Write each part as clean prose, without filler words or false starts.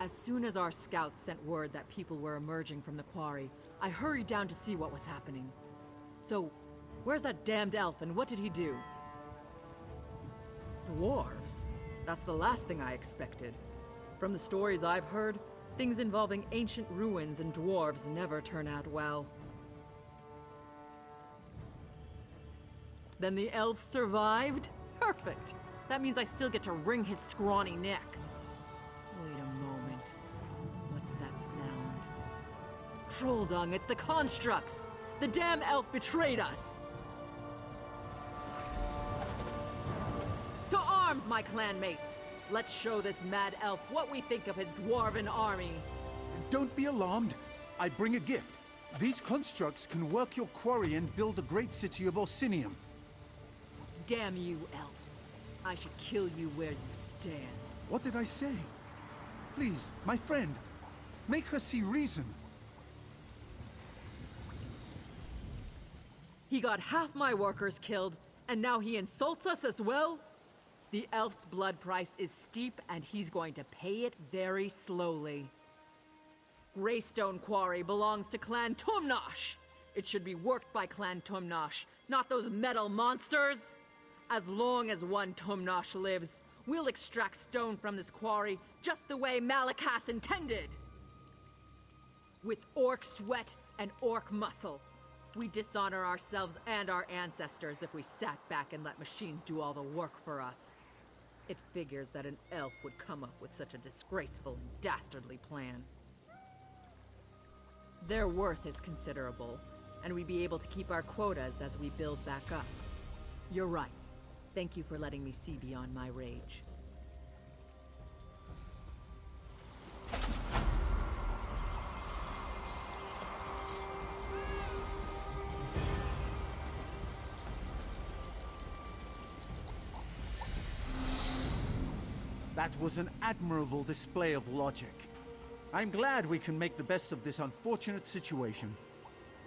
As soon as our scouts sent word that people were emerging from the quarry, I hurried down to see what was happening. So, where's that damned elf and what did he do? Dwarves? That's the last thing I expected. From the stories I've heard, things involving ancient ruins and dwarves never turn out well. Then the elf survived? Perfect! That means I still get to wring his scrawny neck. Wait a moment. What's that sound? Troll dung, it's the constructs! The damn elf betrayed us! To arms, my clanmates! Let's show this mad elf what we think of his dwarven army. Don't be alarmed. I bring a gift. These constructs can work your quarry and build a great city of Orsinium. Damn you, elf. I should kill you where you stand. What did I say? Please, my friend, make her see reason. He got half my workers killed, and now he insults us as well? The elf's blood price is steep, and he's going to pay it very slowly. Greystone Quarry belongs to Clan Tumnosh. It should be worked by Clan Tumnosh, not those metal monsters. As long as one Tumnosh lives, we'll extract stone from this quarry just the way Malakath intended. With orc sweat and orc muscle. We dishonor ourselves and our ancestors if we sat back and let machines do all the work for us. It figures that an elf would come up with such a disgraceful and dastardly plan. Their worth is considerable, and we'd be able to keep our quotas as we build back up. You're right. Thank you for letting me see beyond my rage. That was an admirable display of logic. I'm glad we can make the best of this unfortunate situation.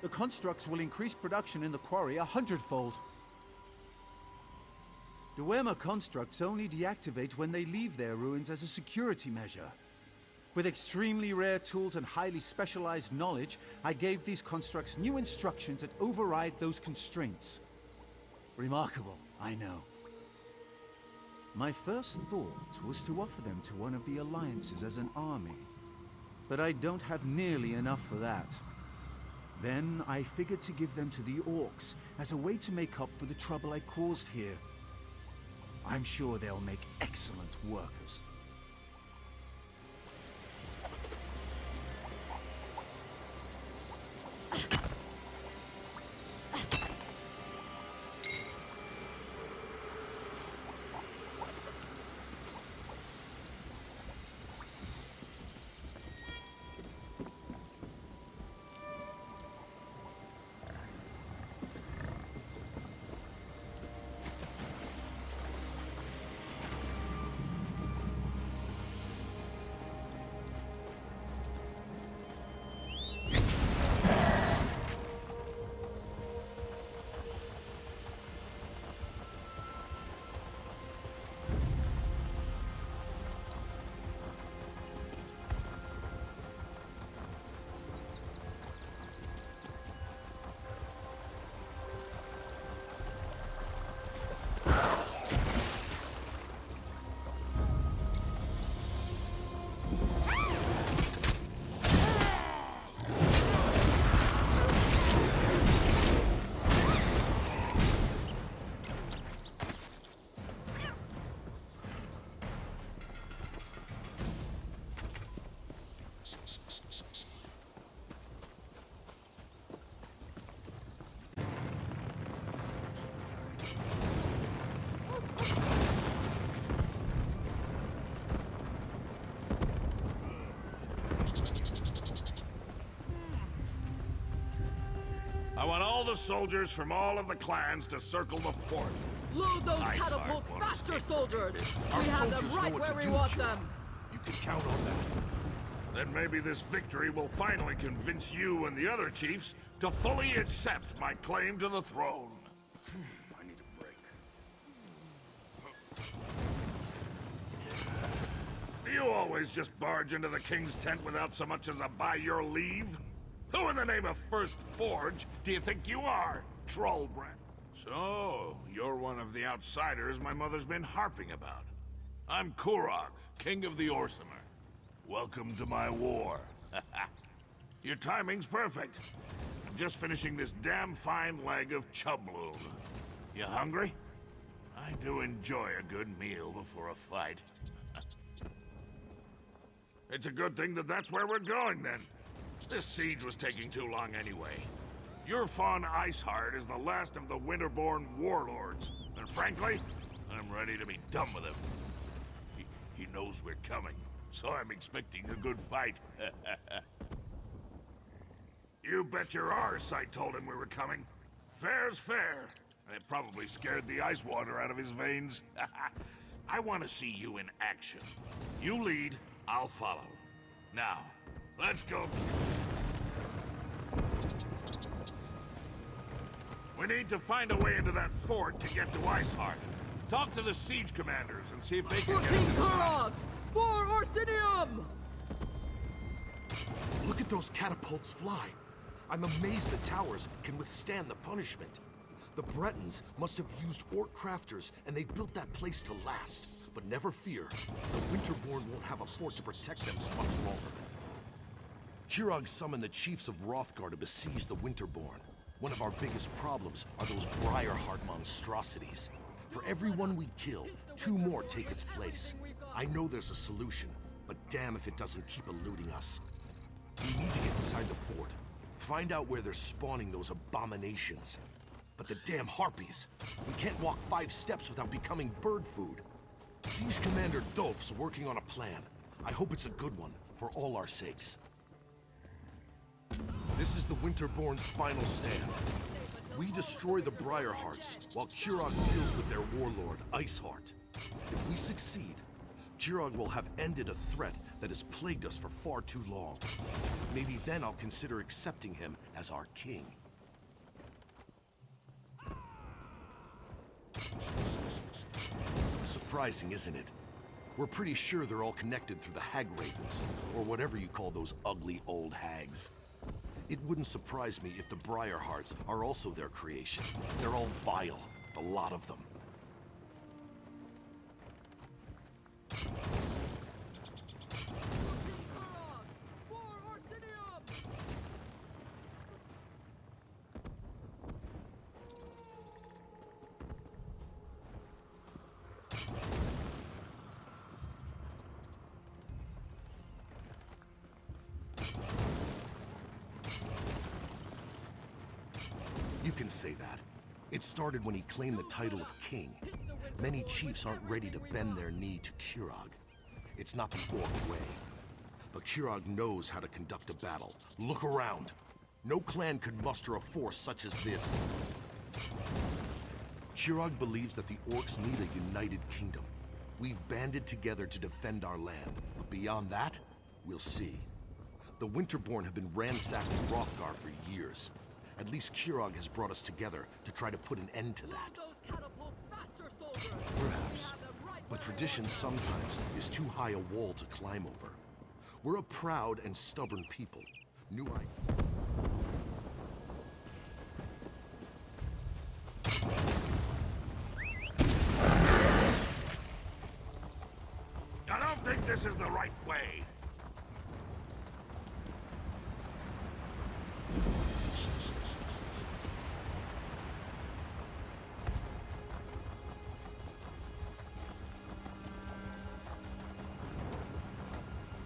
The constructs will increase production in the quarry 100-fold. Dwemer constructs only deactivate when they leave their ruins as a security measure. With extremely rare tools and highly specialized knowledge, I gave these constructs new instructions that override those constraints. Remarkable, I know. My first thought was to offer them to one of the alliances as an army, but I don't have nearly enough for that. Then I figured to give them to the orcs as a way to make up for the trouble I caused here. I'm sure they'll make excellent workers. I want all the soldiers from all of the clans to circle the fort. Load those Nice catapults hard faster, soldiers! Our We have them soldiers right know what where to we do, want Kira. them! You can count on that. Then maybe this victory will finally convince you and the other chiefs to fully accept my claim to the throne. I need a break. Do you always just barge into the king's tent without so much as a by your leave? Who in the name of First Forge do you think you are, troll brat? So, you're one of the outsiders my mother's been harping about. I'm Kurog, king of the Orsimer. Welcome to my war. Your timing's perfect. I'm just finishing this damn fine leg of chubloon. You hungry? I do enjoy a good meal before a fight. It's a good thing that that's where we're going, then. This siege was taking too long anyway. Your Fawn Iceheart is the last of the Winterborn warlords, and frankly, I'm ready to be done with him. He knows we're coming, so I'm expecting a good fight. You bet your arse I told him we were coming. Fair's fair, and it probably scared the ice water out of his veins. I want to see you in action. You lead, I'll follow. Now, let's go. We need to find a way into that fort to get to Iceheart. Talk to the siege commanders and see if they can For get us King inside. Kurog! For Orsinium! Look at those catapults fly. I'm amazed the towers can withstand the punishment. The Bretons must have used orc crafters, and they built that place to last. But never fear, the Winterborn won't have a fort to protect them for much longer. Kurog summoned the chiefs of Hrothgar to besiege the Winterborn. One of our biggest problems are those Briarheart monstrosities. For every one we kill, 2 more take its place. I know there's a solution, but damn if it doesn't keep eluding us. We need to get inside the fort. Find out where they're spawning those abominations. But the damn harpies! We can't walk 5 steps without becoming bird food. Siege Commander Dolph's working on a plan. I hope it's a good one, for all our sakes. This is the Winterborn's final stand. We destroy the Briarhearts, while Kurog deals with their warlord, Iceheart. If we succeed, Kurog will have ended a threat that has plagued us for far too long. Maybe then I'll consider accepting him as our king. Surprising, isn't it? We're pretty sure they're all connected through the Hag Ravens, or whatever you call those ugly old hags. It wouldn't surprise me if the Briarhearts are also their creation. They're all vile, the lot of them. For Orsinium! You can say that. It started when he claimed the title of king. Many chiefs aren't ready to bend their knee to Kurog. It's not the orc way. But Kurog knows how to conduct a battle. Look around. No clan could muster a force such as this. Kurog believes that the orcs need a united kingdom. We've banded together to defend our land, but beyond that, we'll see. The Winterborn have been ransacking Hrothgar for years. At least Kurog has brought us together to try to put an end to that. Those catapults faster, soldiers! Perhaps. But tradition sometimes is too high a wall to climb over. We're a proud and stubborn people. I don't think this is the right way.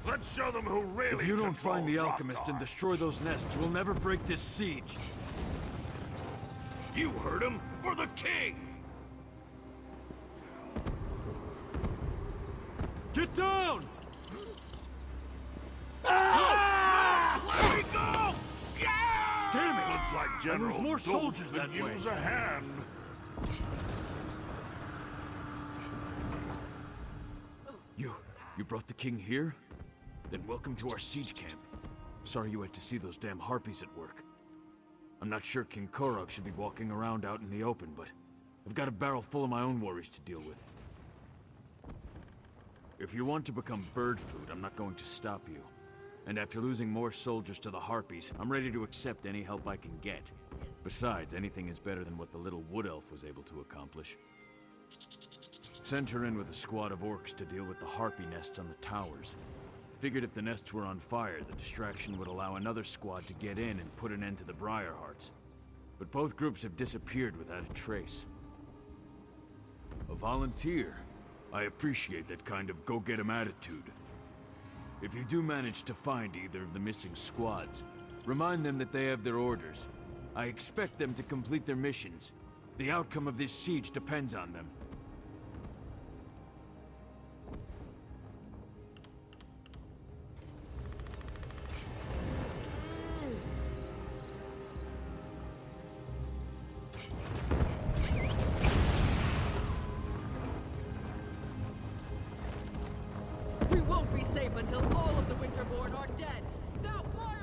Let's show them who really If you don't find the controls alchemist and Hrothgar. destroy those nests, we'll never break this siege. You heard him! For the king! Get down! Let me go! Yeah! Damn it! Looks like General more Dolph soldiers could that way. use a hand. You brought the king here? Then welcome to our siege camp. Sorry you had to see those damn harpies at work. I'm not sure King Kurog should be walking around out in the open, but I've got a barrel full of my own worries to deal with. If you want to become bird food, I'm not going to stop you. And after losing more soldiers to the Harpies, I'm ready to accept any help I can get. Besides, anything is better than what the little wood elf was able to accomplish. Sent her in with a squad of orcs to deal with the Harpy nests on the towers. Figured if the nests were on fire, the distraction would allow another squad to get in and put an end to the Briarhearts. But both groups have disappeared without a trace. A volunteer. I appreciate that kind of go-get-em attitude. If you do manage to find either of the missing squads, remind them that they have their orders. I expect them to complete their missions. The outcome of this siege depends on them. We won't be safe until all of the Winterborn are dead. Now fire!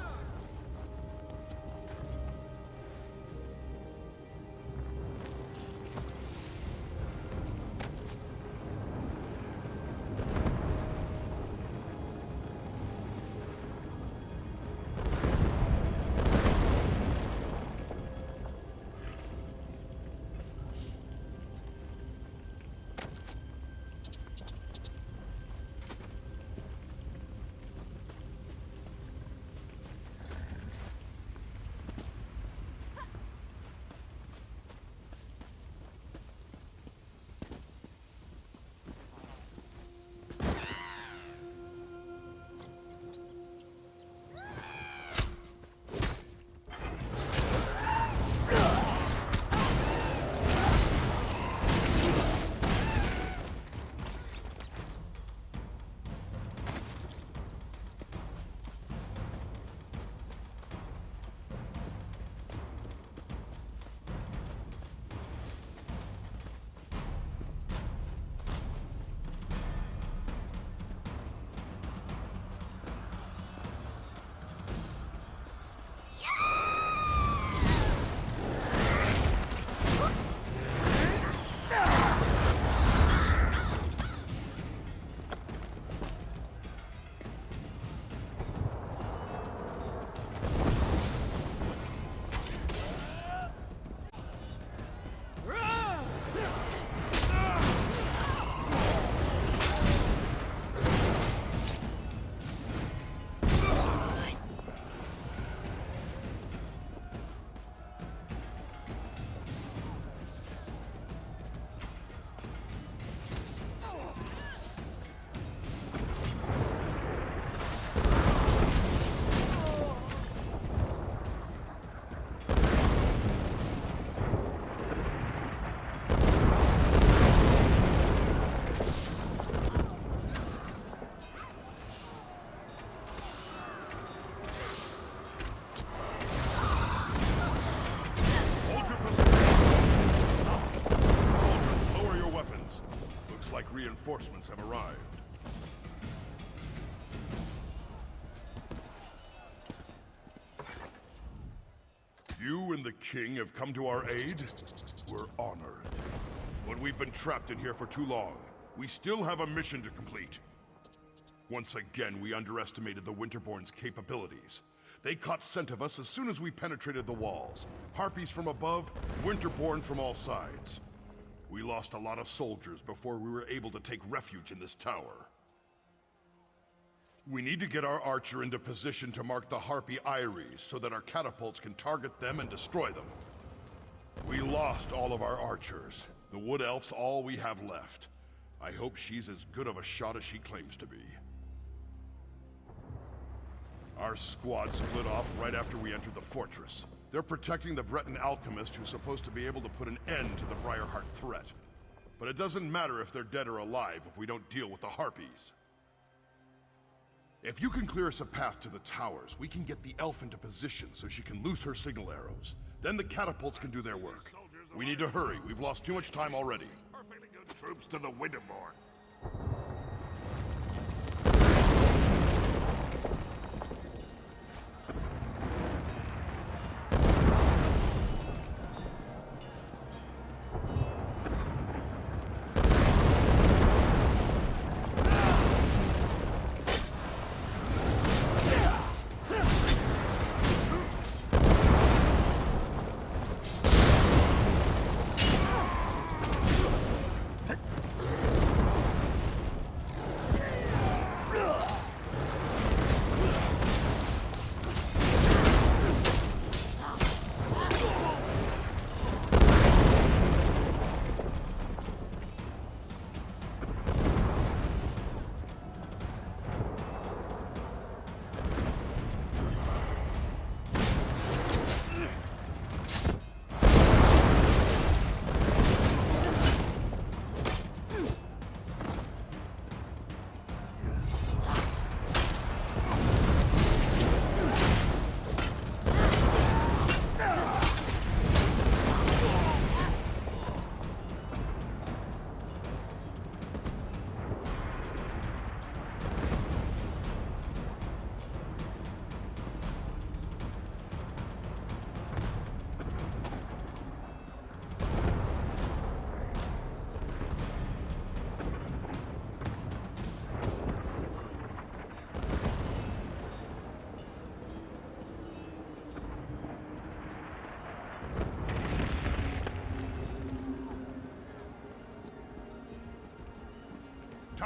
Reinforcements have arrived. You and the king have come to our aid? We're honored. But we've been trapped in here for too long. We still have a mission to complete. Once again, we underestimated the Winterborn's capabilities. They caught scent of us as soon as we penetrated the walls. Harpies from above, Winterborn from all sides. We lost a lot of soldiers before we were able to take refuge in this tower. We need to get our archer into position to mark the Harpy Eyries so that our catapults can target them and destroy them. We lost all of our archers. The Wood Elf's all we have left. I hope she's as good of a shot as she claims to be. Our squad split off right after we entered the fortress. They're protecting the Breton alchemist who's supposed to be able to put an end to the Briarheart threat. But it doesn't matter if they're dead or alive if we don't deal with the Harpies. If you can clear us a path to the towers, we can get the elf into position so she can loose her signal arrows. Then the catapults can do their work. We need to hurry. We've lost too much time already. Perfectly good troops to the Winterborn.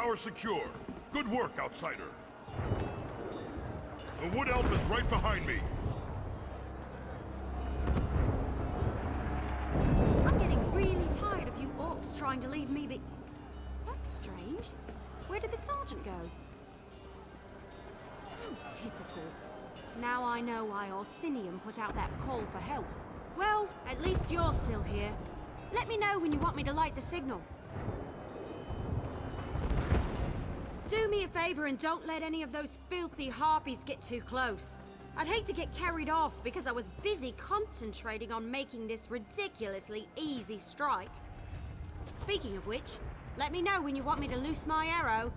tower secure. Good work, outsider. The wood elf is right behind me. I'm getting really tired of you orcs trying to leave me be... That's strange. Where did the sergeant go? Typical. Now I know why Orsinium put out that call for help. Well, at least you're still here. Let me know when you want me to light the signal. Do me a favor and don't let any of those filthy harpies get too close. I'd hate to get carried off because I was busy concentrating on making this ridiculously easy strike. Speaking of which, let me know when you want me to loose my arrow.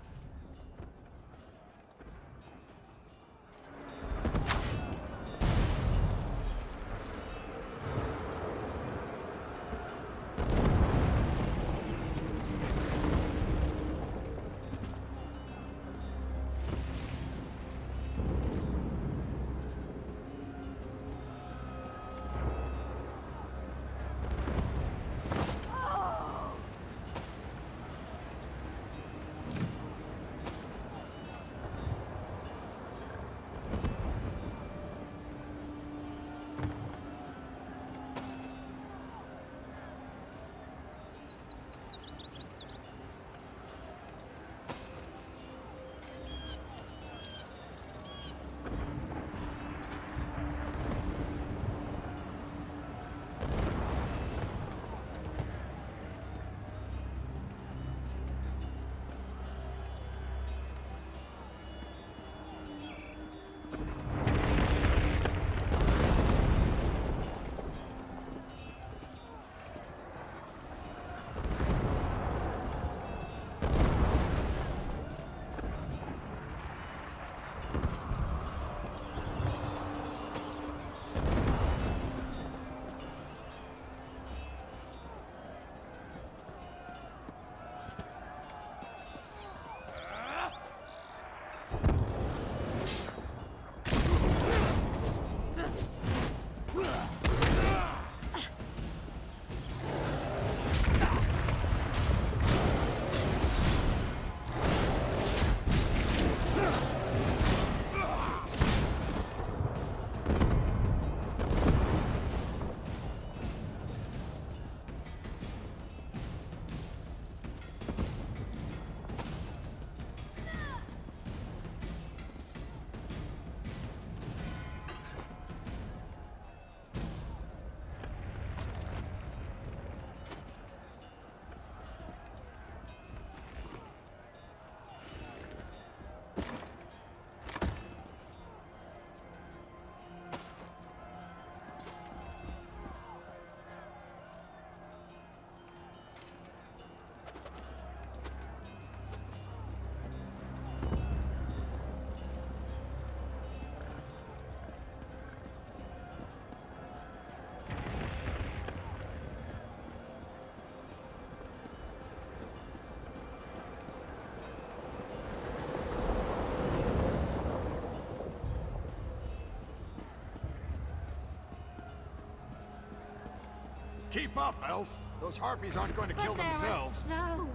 Keep up, elf. Those harpies aren't going to kill themselves. There are so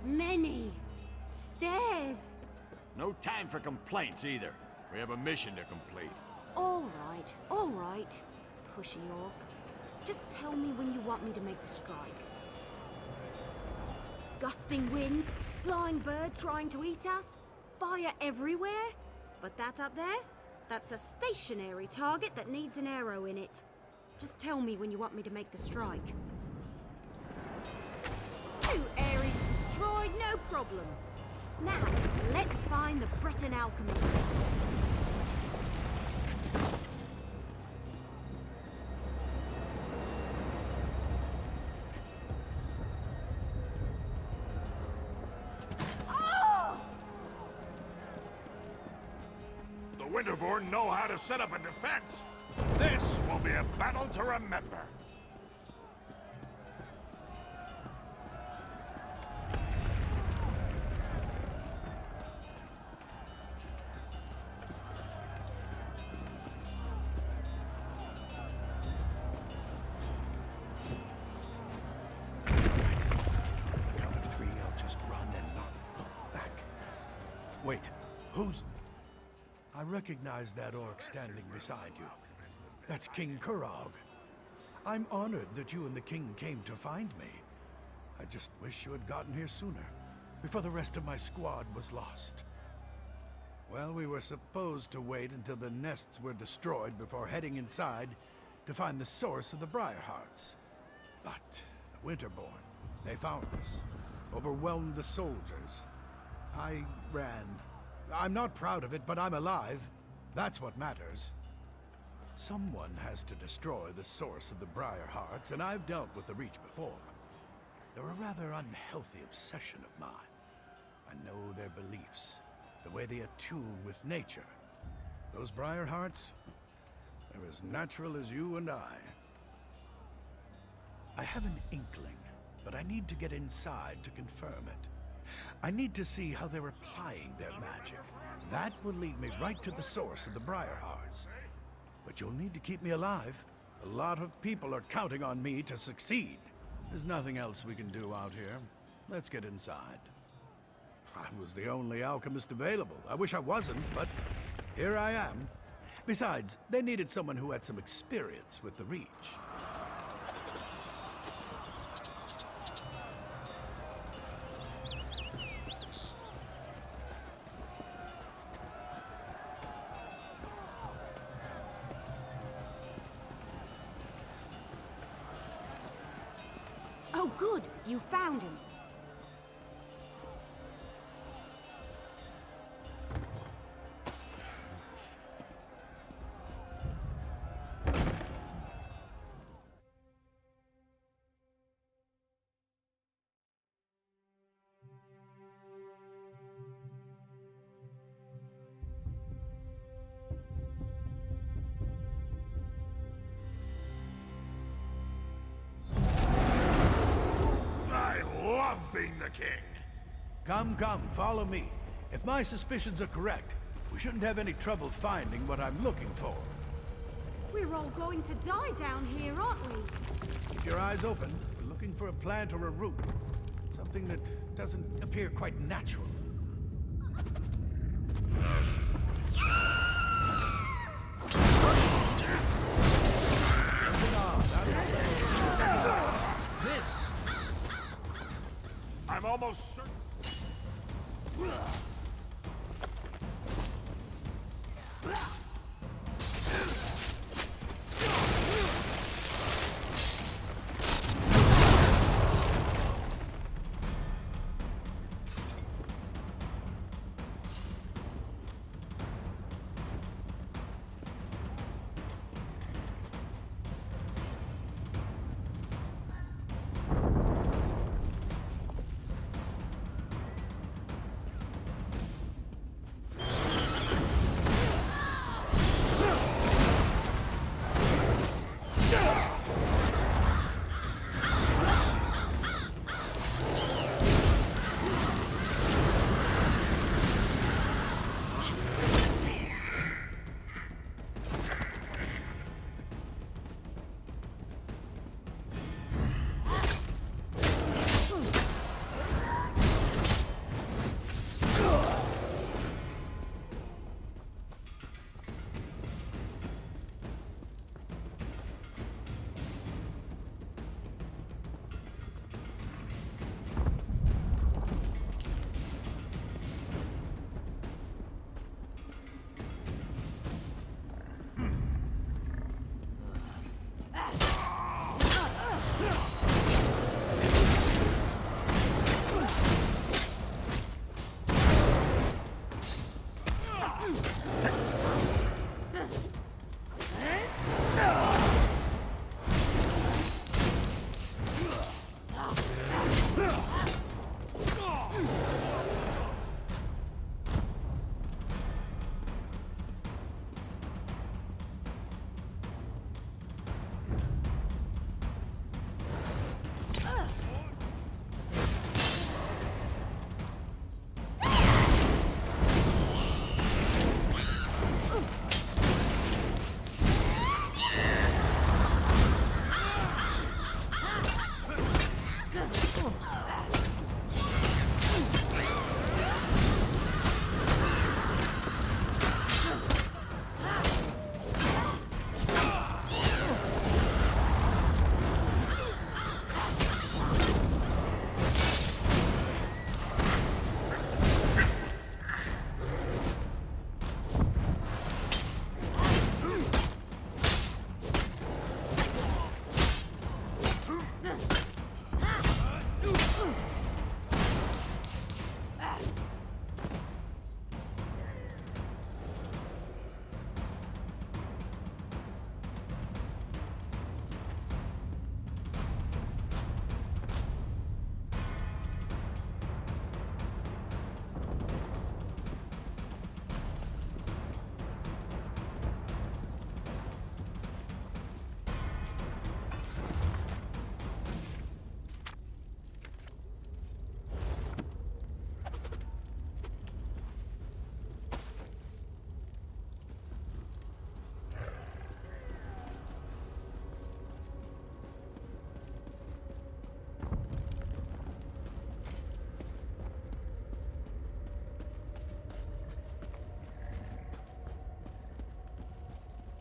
many stairs. No time for complaints either. We have a mission to complete. All right, pushy orc. Just tell me when you want me to make the strike. Gusting winds, flying birds trying to eat us, fire everywhere. But that up there, that's a stationary target that needs an arrow in it. Just tell me when you want me to make the strike. 2 areas destroyed, no problem. Now, let's find the Breton alchemist. The Winterborn know how to set up a defense. This will be a battle to remember. On the count of 3, I'll just run and not look back. Who's... I recognize that orc standing beside you. That's King Kurog. I'm honored that you and the king came to find me. I just wish you had gotten here sooner, before the rest of my squad was lost. Well, we were supposed to wait until the nests were destroyed before heading inside to find the source of the Briarhearts. But the Winterborn, they found us, overwhelmed the soldiers. I ran. I'm not proud of it, but I'm alive. That's what matters. Someone has to destroy the source of the Briarhearts, and I've dealt with the Reach before. They're a rather unhealthy obsession of mine. I know their beliefs, the way they attune with nature. Those Briarhearts, they're as natural as you and I. I have an inkling, but I need to get inside to confirm it. I need to see how they're applying their magic. That will lead me right to the source of the Briarhearts. But you'll need to keep me alive. A lot of people are counting on me to succeed. There's nothing else we can do out here. Let's get inside. I was the only alchemist available. I wish I wasn't, but here I am. Besides, they needed someone who had some experience with the Reach. Oh, good. You found him. Being the king. Come, follow me. If my suspicions are correct, we shouldn't have any trouble finding what I'm looking for. We're all going to die down here, aren't we? Keep your eyes open. We're looking for a plant or a root. Something that doesn't appear quite natural. I'm almost certain.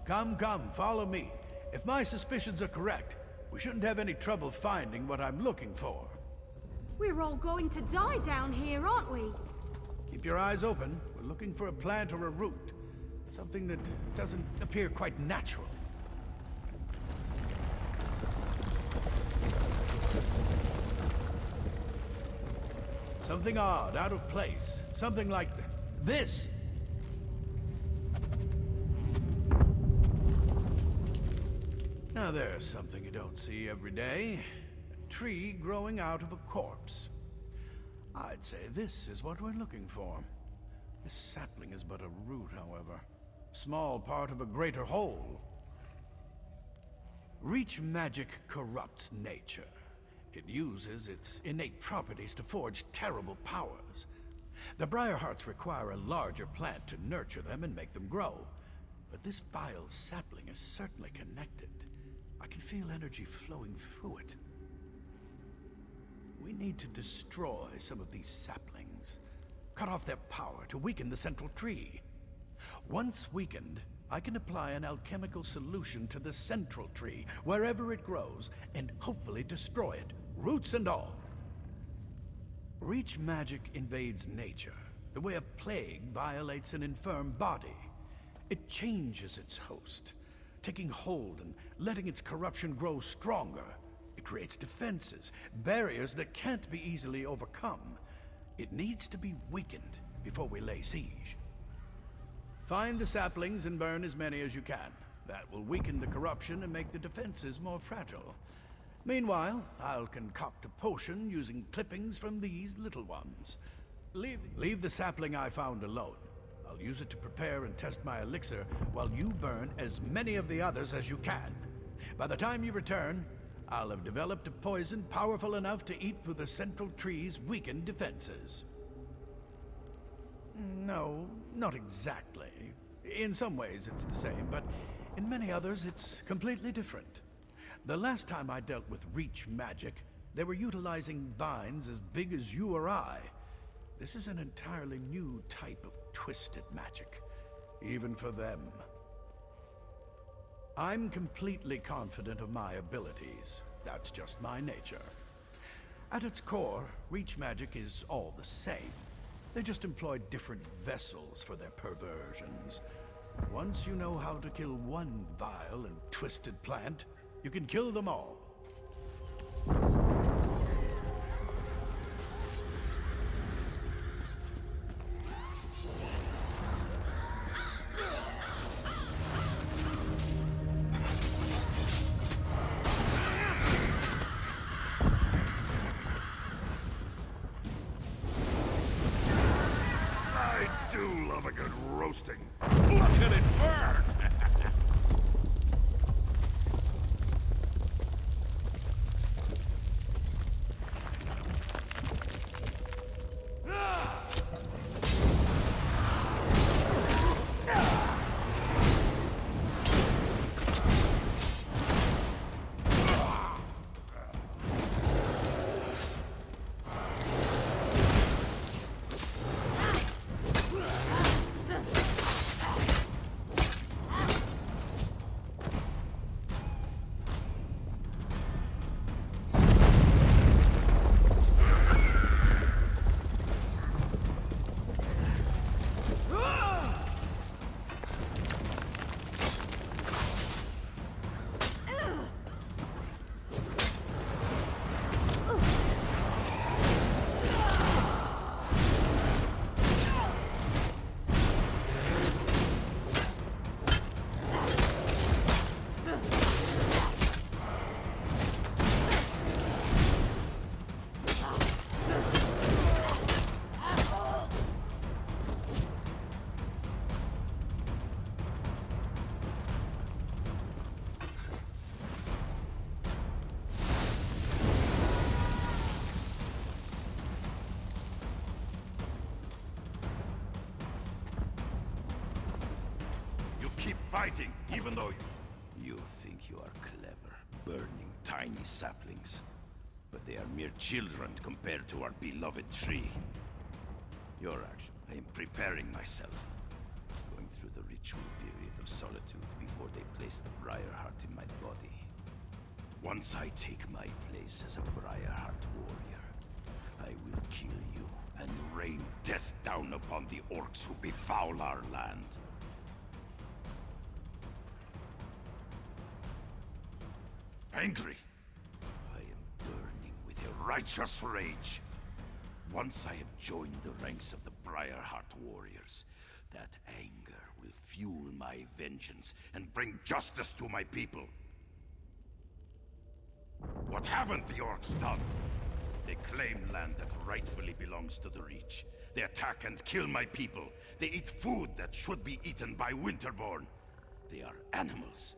Come, follow me. If my suspicions are correct, we shouldn't have any trouble finding what I'm looking for. We're all going to die down here, aren't we? Keep your eyes open. We're looking for a plant or a root. Something that doesn't appear quite natural. Something odd, out of place. Something like this. Now there's something you don't see every day. A tree growing out of a corpse. I'd say this is what we're looking for. This sapling is but a root, however. A small part of a greater whole. Reach magic corrupts nature. It uses its innate properties to forge terrible powers. The Briarhearts require a larger plant to nurture them and make them grow. But this vile sapling is certainly connected. I can feel energy flowing through it. We need to destroy some of these saplings. Cut off their power to weaken the central tree. Once weakened, I can apply an alchemical solution to the central tree, wherever it grows, and hopefully destroy it, roots and all. Reach magic invades nature, the way a plague violates an infirm body. It changes its host, taking hold and letting its corruption grow stronger. It creates defenses, barriers that can't be easily overcome. It needs to be weakened before we lay siege. Find the saplings and burn as many as you can. That will weaken the corruption and make the defenses more fragile. Meanwhile, I'll concoct a potion using clippings from these little ones. Leave the sapling I found alone. I'll use it to prepare and test my elixir while you burn as many of the others as you can. By the time you return, I'll have developed a poison powerful enough to eat through the central tree's weakened defenses. No, not exactly. In some ways it's the same, but in many others it's completely different. The last time I dealt with Reach magic, they were utilizing vines as big as you or I. This is an entirely new type of twisted magic, even for them. I'm completely confident of my abilities. That's just my nature. At its core, Reach magic is all the same. They just employ different vessels for their perversions. Once you know how to kill one vile and twisted plant, you can kill them all. I do love a good roasting. Look at it burn! Keep fighting, even though You think you are clever, burning tiny saplings. But they are mere children compared to our beloved tree. Your action. I am preparing myself. Going through the ritual period of solitude before they place the Briarheart in my body. Once I take my place as a Briarheart warrior, I will kill you and rain death down upon the orcs who befoul our land. Angry, I am burning with a righteous rage. Once I have joined the ranks of the Briarheart warriors, that anger will fuel my vengeance and bring justice to my people. What haven't the orcs done? They claim land that rightfully belongs to the Reach. They attack and kill my people. They eat food that should be eaten by Winterborn. They are animals.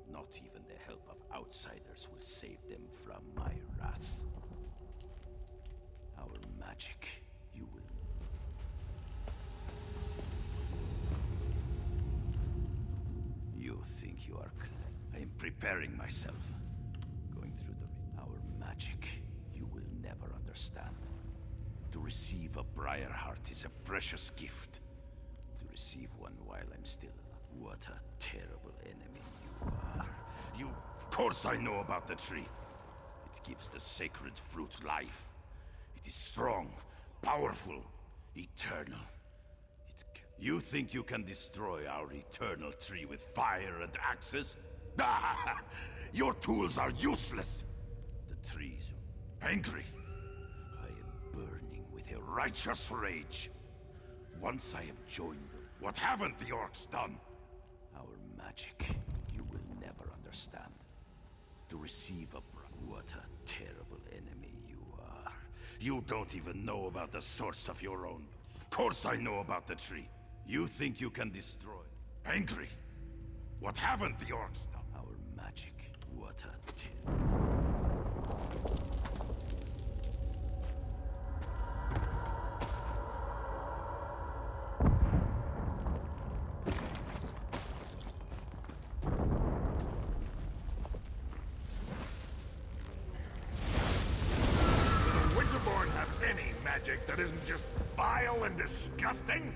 And not even the help of outsiders will save them from my wrath. Our magic, you will... You think you are I am preparing myself. Going through our magic, you will never understand. To receive a Briarheart is a precious gift. To receive one while I'm still alive. What a terrible enemy you are. Of course I know about the tree. It gives the sacred fruit life. It is strong, powerful, eternal. You think you can destroy our eternal tree with fire and axes? Ah! Your tools are useless! The trees, angry. I am burning with a righteous rage. Once I have joined them, what haven't the orcs done? Our magic, you will never understand. To receive a what a terrible enemy you are. You don't even know about the source of your own. Of course I know about the tree. You think you can destroy. Angry. What haven't the orcs done? Our magic, what a terrible... That isn't just vile and disgusting?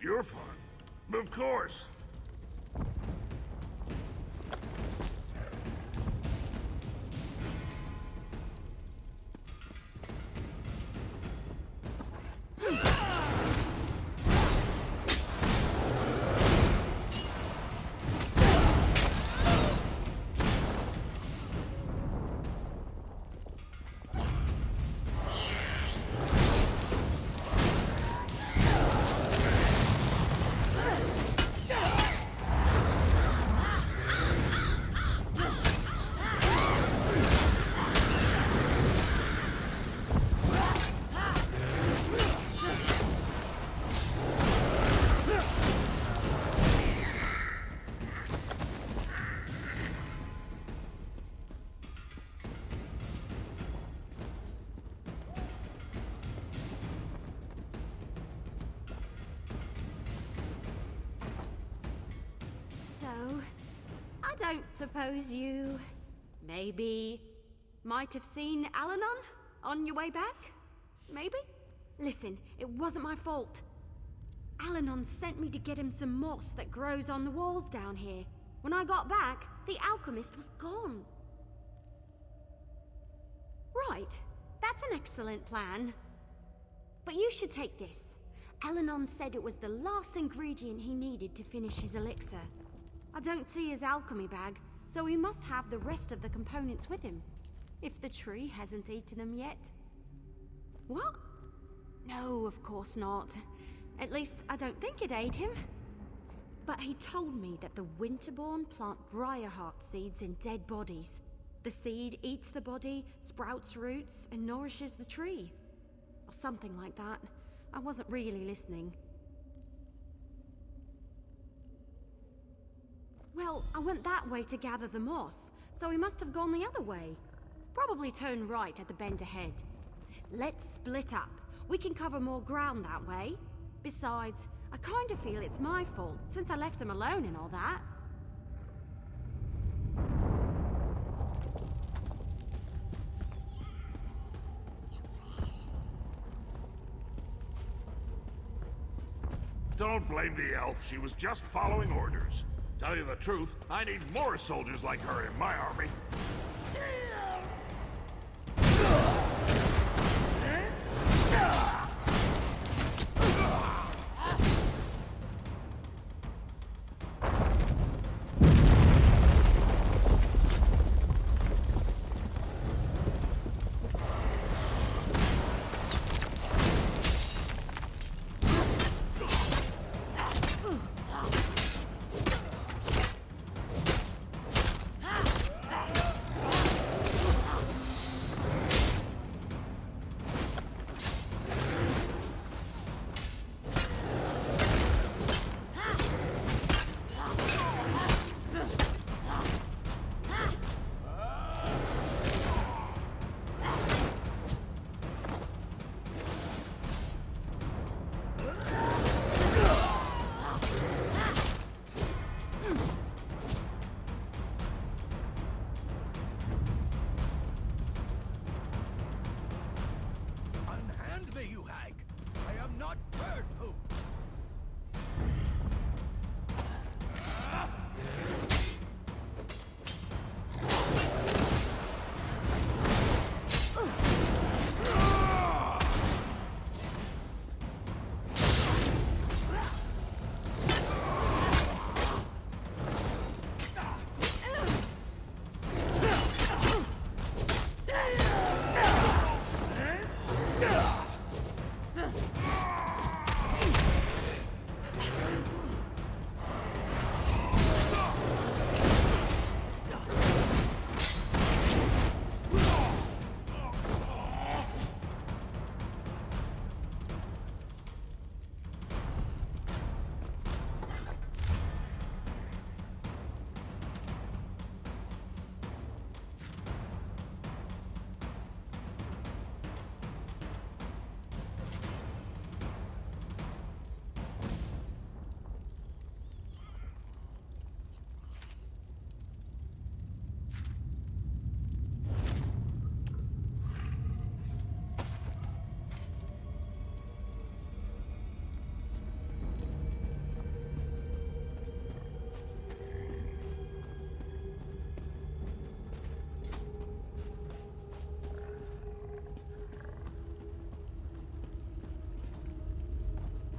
You're fine. Of course. I don't suppose you... maybe... might have seen Alanon on your way back? Maybe? Listen, it wasn't my fault. Alanon sent me to get him some moss that grows on the walls down here. When I got back, the alchemist was gone. right. That's an excellent plan. But you should take this. Elanon said it was the last ingredient he needed to finish his elixir. I don't see his alchemy bag, so he must have the rest of the components with him. If the tree hasn't eaten them yet. What? No, of course not. At least, I don't think it ate him. But he told me that the Winterborn plant briarheart seeds in dead bodies. The seed eats the body, sprouts roots, and nourishes the tree. Or something like that. I wasn't really listening. Well, I went that way to gather the moss, so he must have gone the other way. Probably turn right at the bend ahead. Let's split up. We can cover more ground that way. Besides, I kind of feel it's my fault, since I left him alone and all that. Don't blame the elf. She was just following orders. Tell you the truth, I need more soldiers like her in my army.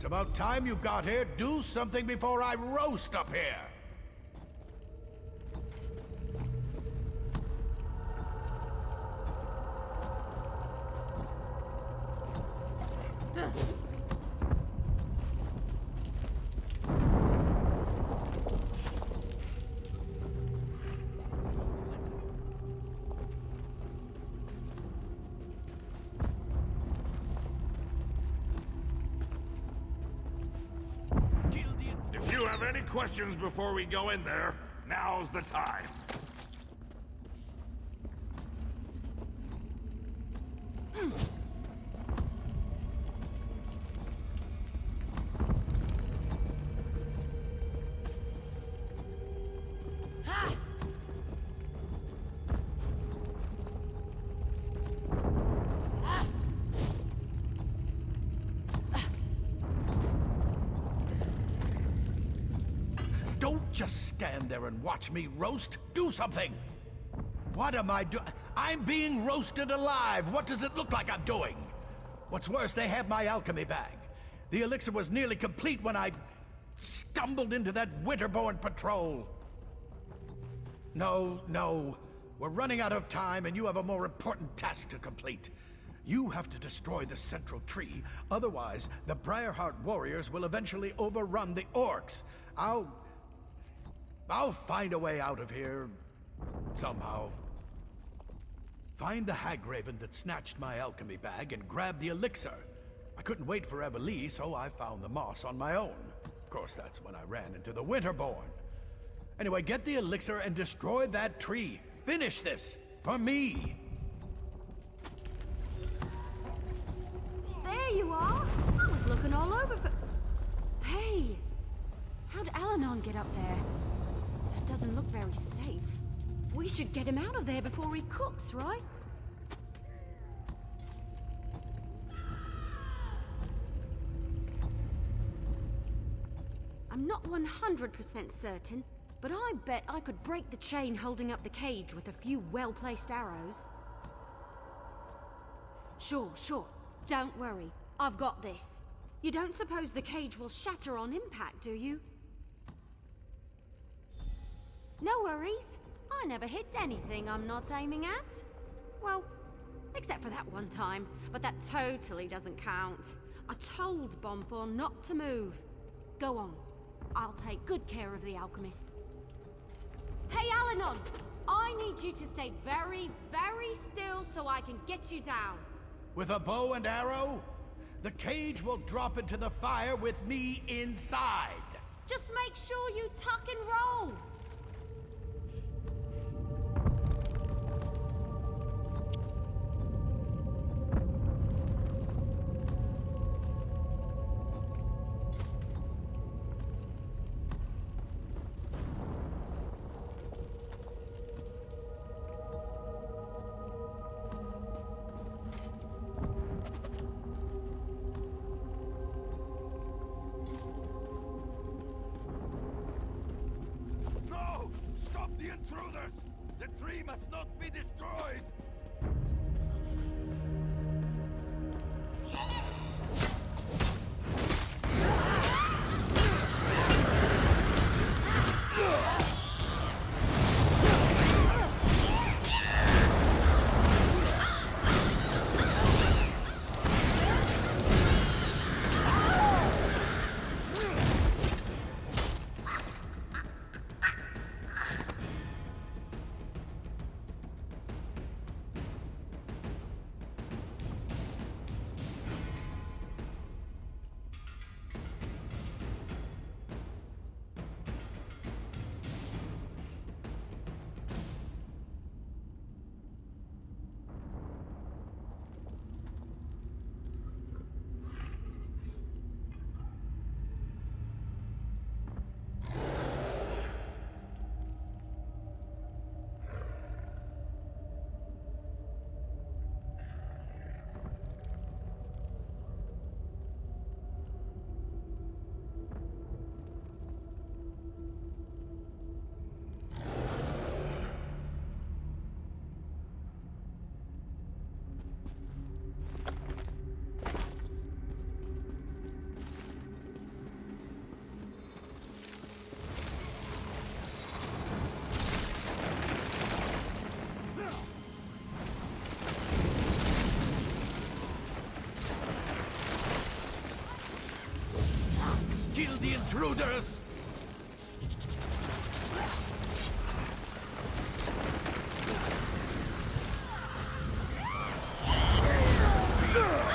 It's about time you got here. Do something before I roast up here. If you have any questions before we go in there, now's the time. Don't just stand there and watch me roast. Do something! What am I doing? I'm being roasted alive. What does it look like I'm doing? What's worse, they have my alchemy bag. The elixir was nearly complete when I stumbled into that Winterborn patrol. No. We're running out of time, and you have a more important task to complete. You have to destroy the central tree. Otherwise, the Briarheart warriors will eventually overrun the orcs. I'll find a way out of here. Somehow. Find the Hagraven that snatched my alchemy bag and grab the elixir. I couldn't wait for Everlee, so I found the moss on my own. Of course, that's when I ran into the Winterborn. Anyway, get the elixir and destroy that tree. Finish this, for me. There you are. I was looking all over for... Hey, how'd Alanon get up there? That doesn't look very safe. We should get him out of there before he cooks, right? I'm not 100% certain, but I bet I could break the chain holding up the cage with a few well-placed arrows. Sure. Don't worry. I've got this. You don't suppose the cage will shatter on impact, do you? No worries. I never hit anything I'm not aiming at. Well, except for that one time, but that totally doesn't count. I told Bonthorn not to move. Go on. I'll take good care of the alchemist. Hey, Alanon! I need you to stay very, very still so I can get you down. With a bow and arrow? The cage will drop into the fire with me inside. Just make sure you tuck and roll. No! Stop the intruders! The tree must not be destroyed! Kill the intruders!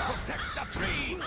Protect the tree!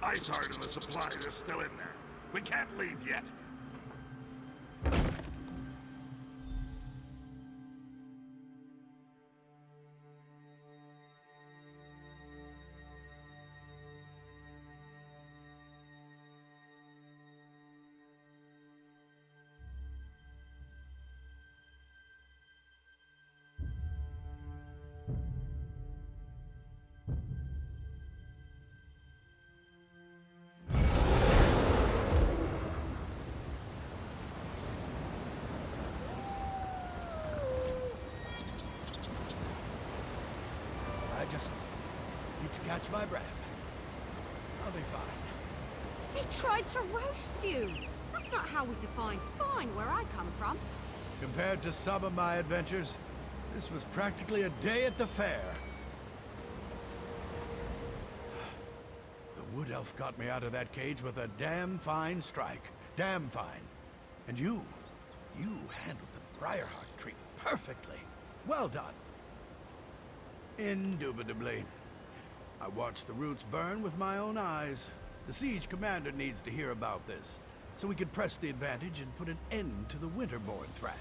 Iceheart and the supplies are still in there. We can't leave yet. I just need to catch my breath. I'll be fine. He tried to roast you. That's not how we define fine where I come from. Compared to some of my adventures, this was practically a day at the fair. The wood elf got me out of that cage with a damn fine strike. Damn fine. And you handled the Briarheart tree perfectly. Well done. Indubitably. I watched the roots burn with my own eyes. The siege commander needs to hear about this, so we can press the advantage and put an end to the winterborn threat.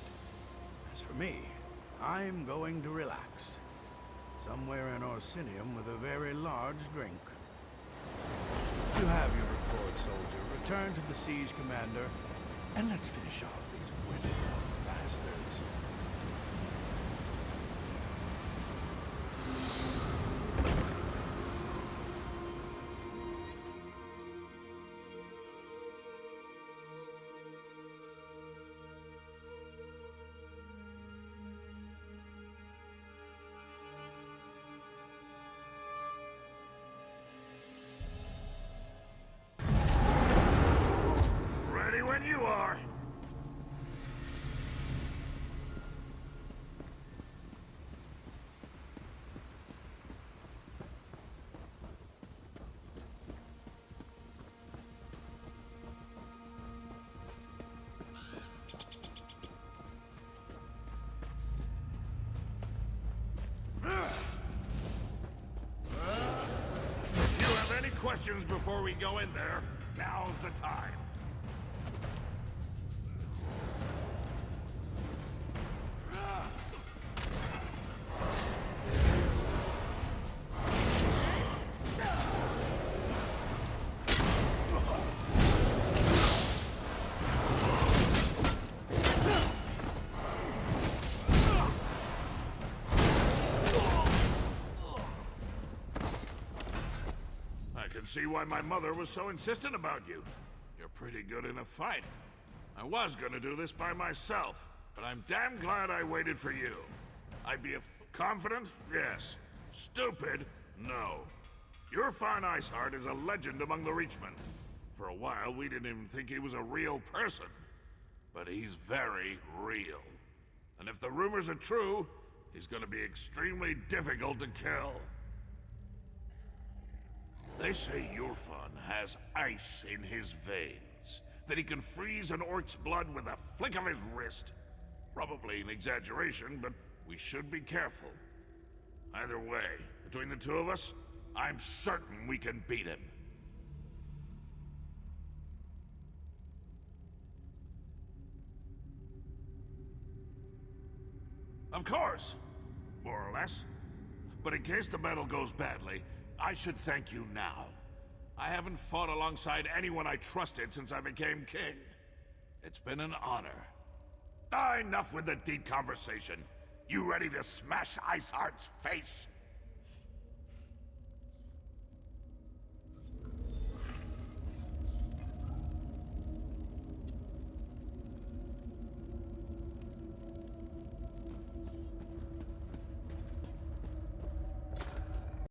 As for me, I'm going to relax. Somewhere in Orsinium with a very large drink. You have your report, soldier. Return to the siege commander, and let's finish off these wicked bastards. Ready when you are. If you have any questions before we go in there, now's the time. I can see why my mother was so insistent about you. You're pretty good in a fight. I was gonna do this by myself, but I'm damn glad I waited for you. I'd be confident? Yes. Stupid? No. Your fine Iceheart is a legend among the Reachmen. For a while, we didn't even think he was a real person. But he's very real. And if the rumors are true, he's gonna be extremely difficult to kill. They say Yurfan has ice in his veins, that he can freeze an orc's blood with a flick of his wrist. Probably an exaggeration, but we should be careful. Either way, between the two of us, I'm certain we can beat him. Of course, more or less. But in case the battle goes badly, I should thank you now. I haven't fought alongside anyone I trusted since I became king. It's been an honor. Enough with the deep conversation. You ready to smash Iceheart's face?